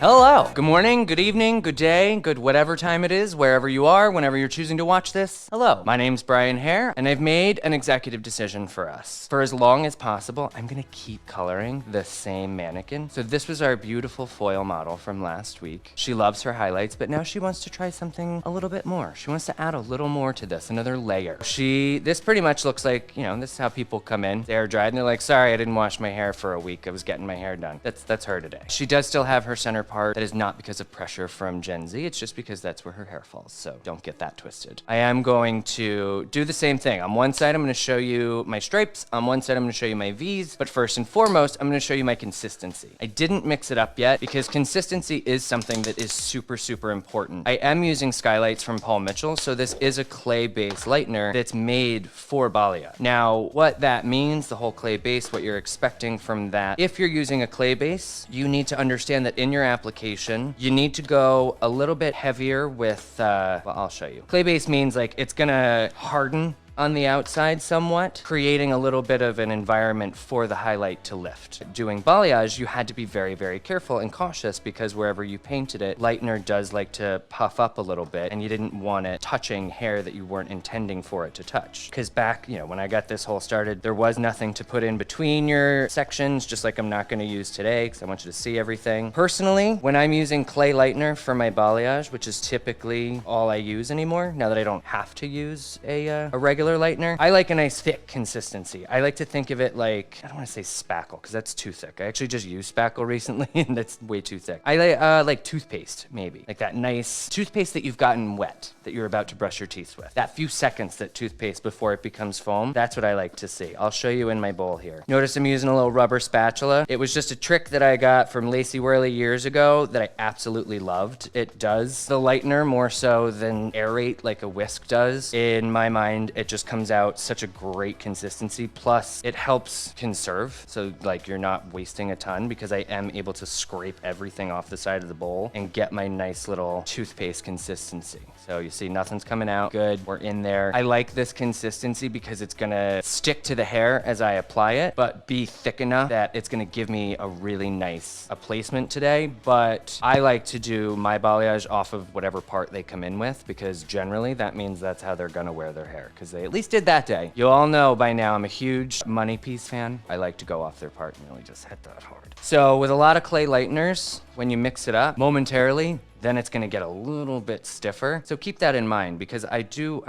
Hello. Good morning, good evening, good day, good whatever time it is, wherever you are, whenever you're choosing to watch this. Hello. My name's Brian Hare, and I've made an executive decision for us. For as long as possible, I'm gonna keep coloring the same mannequin. So this was our beautiful foil model from last week. She loves her highlights, but now she wants to try something a little bit more. She wants to add a little more to this, another layer. This pretty much looks like, this is how people come in. They're dried and they're like, sorry, I didn't wash my hair for a week. I was getting my hair done. That's her today. She does still have her center part. That is not because of pressure from Gen Z. It's just because that's where her hair falls. So don't get that twisted. I am going to do the same thing. On one side, I'm going to show you my stripes. On one side, I'm going to show you my V's. But first and foremost, I'm going to show you my consistency. I didn't mix it up yet because consistency is something that is super, super important. I am using Skylights from Paul Mitchell. So this is a clay-based lightener that's made for balayage. Now, what that means, the whole clay base, what you're expecting from that, if you're using a clay base, you need to understand that in your application, you need to go a little bit heavier with, well, I'll show you. Clay base means like it's gonna harden on the outside somewhat, creating a little bit of an environment for the highlight to lift. Doing balayage, you had to be very, very careful and cautious because wherever you painted it, lightener does like to puff up a little bit and you didn't want it touching hair that you weren't intending for it to touch. Because back, when I got this whole started, there was nothing to put in between your sections, just like I'm not gonna use today because I want you to see everything. Personally, when I'm using clay lightener for my balayage, which is typically all I use anymore, now that I don't have to use a regular lightener, I like a nice thick consistency. I like to think of it like, I don't want to say spackle because that's too thick. I actually just used spackle recently and that's way too thick. I like toothpaste, maybe. Like that nice toothpaste that you've gotten wet, that you're about to brush your teeth with. That few seconds that toothpaste before it becomes foam, that's what I like to see. I'll show you in my bowl here. Notice I'm using a little rubber spatula. It was just a trick that I got from Lacey Worley years ago that I absolutely loved. It does the lightener more so than aerate like a whisk does. In my mind, it just comes out such a great consistency. Plus it helps conserve. So like you're not wasting a ton because I am able to scrape everything off the side of the bowl and get my nice little toothpaste consistency. So you see nothing's coming out. Good, we're in there. I like this consistency because it's gonna stick to the hair as I apply it, but be thick enough that it's gonna give me a really nice placement today. But I like to do my balayage off of whatever part they come in with because generally that means that's how they're gonna wear their hair because they at least did that day. You all know by now I'm a huge Money Piece fan. I like to go off their part and really just hit that hard. So with a lot of clay lighteners, when you mix it up momentarily, then it's gonna get a little bit stiffer. So keep that in mind because I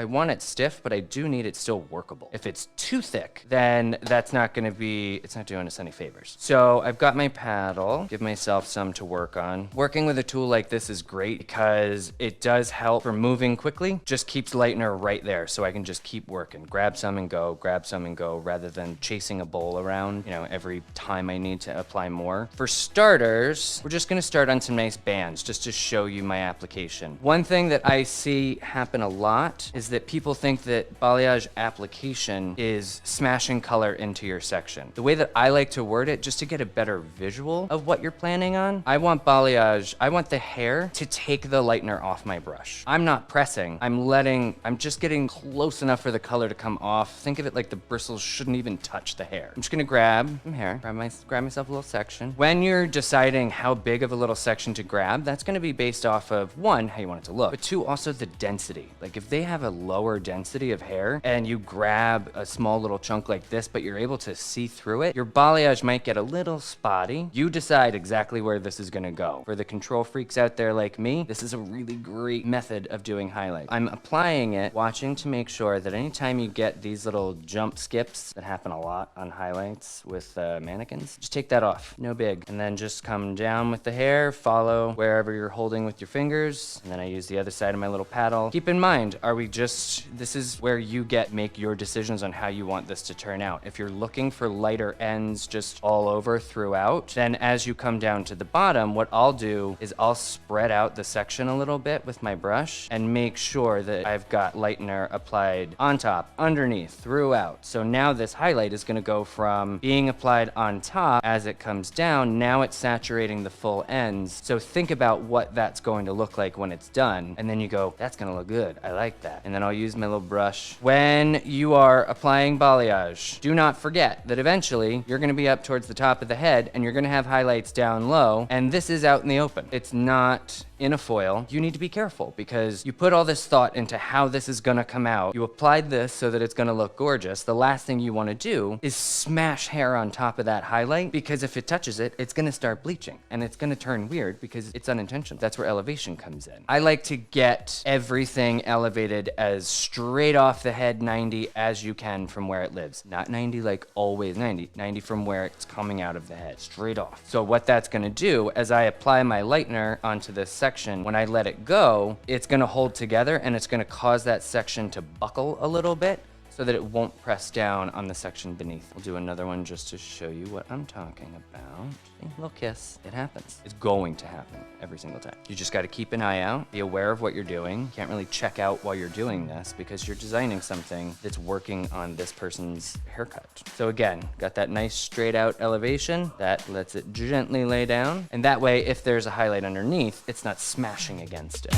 want it stiff, but I do need it still workable. If it's too thick, then it's not doing us any favors. So I've got my paddle, give myself some to work on. Working with a tool like this is great because it does help for moving quickly, just keeps lightener right there so I can just keep working. Grab some and go, rather than chasing a bowl around, every time I need to apply more. For starters, we're just gonna start on some nice bands just to show you my application. One thing that I see happen a lot is that people think that balayage application is smashing color into your section. The way that I like to word it, just to get a better visual of what you're planning on, I want the hair to take the lightener off my brush. I'm not pressing, I'm just getting close enough for the color to come off. Think of it like the bristles shouldn't even touch the hair. I'm just gonna grab some hair, grab myself a little section. When you're deciding how big of a little section to grab, that's gonna be based off of one, how you want it to look, but two, also the density. Like if they have a lower density of hair and you grab a small little chunk like this, but you're able to see through it, your balayage might get a little spotty. You decide exactly where this is gonna go. For the control freaks out there like me, this is a really great method of doing highlights. I'm applying it, watching to make sure that anytime you get these little jump skips that happen a lot on highlights with mannequins, just take that off, no big. And then just come down with the hair, follow wherever you're holding with your fingers, and then I use the other side of my little paddle. Keep in mind, this is where you make your decisions on how you want this to turn out. If you're looking for lighter ends just all over throughout, then as you come down to the bottom, what I'll do is I'll spread out the section a little bit with my brush and make sure that I've got lightener applied on top, underneath, throughout. So now this highlight is gonna go from being applied on top as it comes down, now it's saturating the full ends. So think about what that that's going to look like when it's done. And then you go, that's gonna look good. I like that. And then I'll use my little brush. When you are applying balayage, do not forget that eventually you're gonna be up towards the top of the head and you're gonna have highlights down low. And this is out in the open. It's not in a foil. You need to be careful because you put all this thought into how this is gonna come out. You applied this so that it's gonna look gorgeous. The last thing you wanna do is smash hair on top of that highlight, because if it touches it, it's gonna start bleaching and it's gonna turn weird because it's unintentional. That's where elevation comes in. I like to get everything elevated as straight off the head 90 as you can from where it lives. Not 90 like always 90, 90 from where it's coming out of the head, straight off. So what that's gonna do, as I apply my lightener onto this section, when I let it go, it's gonna hold together and it's gonna cause that section to buckle a little bit so that it won't press down on the section beneath. We'll do another one just to show you what I'm talking about. See, little kiss, it happens. It's going to happen every single time. You just gotta keep an eye out, be aware of what you're doing. You can't really check out while you're doing this because you're designing something that's working on this person's haircut. So again, got that nice straight out elevation that lets it gently lay down. And that way, if there's a highlight underneath, it's not smashing against it.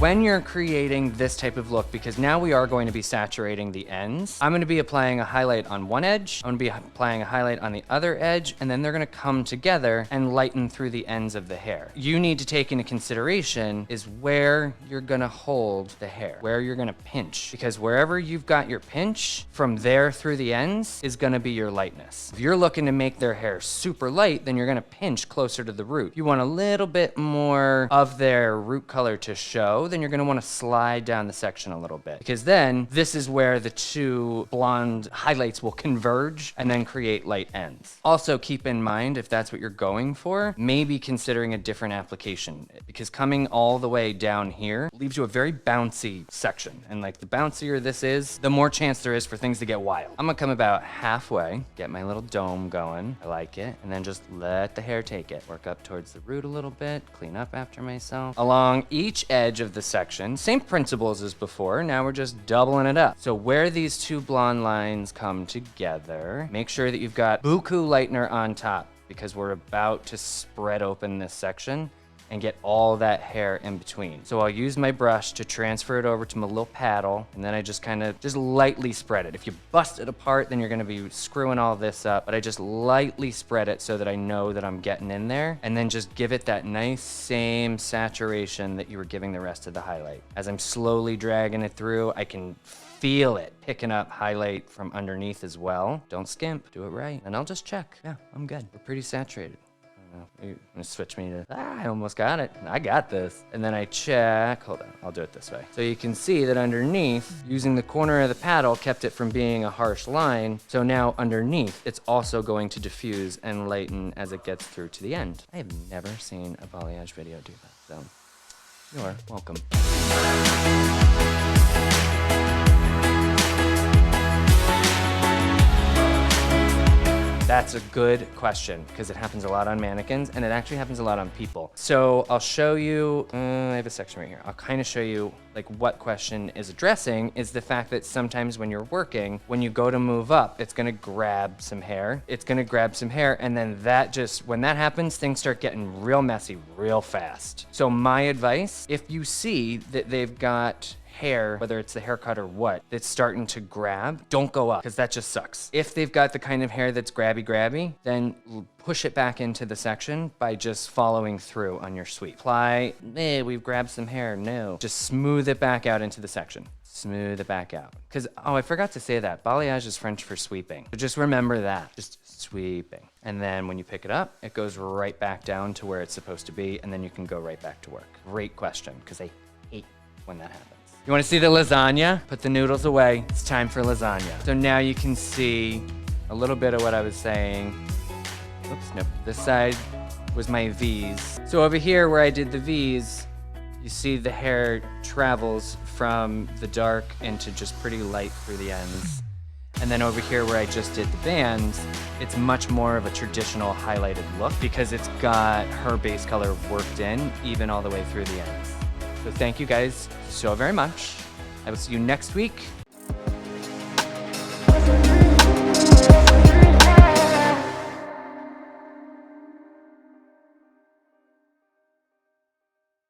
When you're creating this type of look, because now we are going to be saturating the ends, I'm gonna be applying a highlight on one edge, I'm gonna be applying a highlight on the other edge, and then they're gonna come together and lighten through the ends of the hair. You need to take into consideration is where you're gonna hold the hair, where you're gonna pinch, because wherever you've got your pinch, from there through the ends is gonna be your lightness. If you're looking to make their hair super light, then you're gonna pinch closer to the root. You want a little bit more of their root color to show, then you're gonna wanna slide down the section a little bit, because then this is where the two blonde highlights will converge and then create light ends. Also keep in mind, if that's what you're going for, maybe considering a different application, because coming all the way down here leaves you a very bouncy section. And like the bouncier this is, the more chance there is for things to get wild. I'm gonna come about halfway, get my little dome going. I like it. And then just let the hair take it. Work up towards the root a little bit, clean up after myself. Along each edge of the section, same principles as before, now we're just doubling it up. So where these two blonde lines come together, make sure that you've got buku lightener on top, because we're about to spread open this section and get all that hair in between. So I'll use my brush to transfer it over to my little paddle, and then I just kind of just lightly spread it. If you bust it apart, then you're gonna be screwing all this up, but I just lightly spread it so that I know that I'm getting in there, and then just give it that nice same saturation that you were giving the rest of the highlight. As I'm slowly dragging it through, I can feel it picking up highlight from underneath as well. Don't skimp, do it right, and I'll just check. Yeah, I'm good. We're pretty saturated. You're gonna switch me to, I almost got it. I got this. And then I check, hold on, I'll do it this way. So you can see that underneath, using the corner of the paddle kept it from being a harsh line. So now underneath, it's also going to diffuse and lighten as it gets through to the end. I have never seen a balayage video do that, so you're welcome. That's a good question, because it happens a lot on mannequins, and it actually happens a lot on people. So I'll show you, I have a section right here. I'll kind of show you like what question is addressing is the fact that sometimes when you're working, when you go to move up, it's gonna grab some hair. It's gonna grab some hair, and then that just, when that happens, things start getting real messy real fast. So my advice, if you see that they've got hair, whether it's the haircut or what, that's starting to grab, don't go up, because that just sucks. If they've got the kind of hair that's grabby, then push it back into the section by just following through on your sweep. Apply, we've grabbed some hair, no. Just smooth it back out into the section. Smooth it back out. Because, oh, I forgot to say that. Balayage is French for sweeping. So just remember that, just sweeping. And then when you pick it up, it goes right back down to where it's supposed to be, and then you can go right back to work. Great question, because I hate when that happens. You wanna see the lasagna? Put the noodles away, it's time for lasagna. So now you can see a little bit of what I was saying. Oops, nope, this side was my V's. So over here where I did the V's, you see the hair travels from the dark into just pretty light through the ends. And then over here where I just did the bands, it's much more of a traditional highlighted look because it's got her base color worked in, even all the way through the ends. So thank you guys so very much. I will see you next week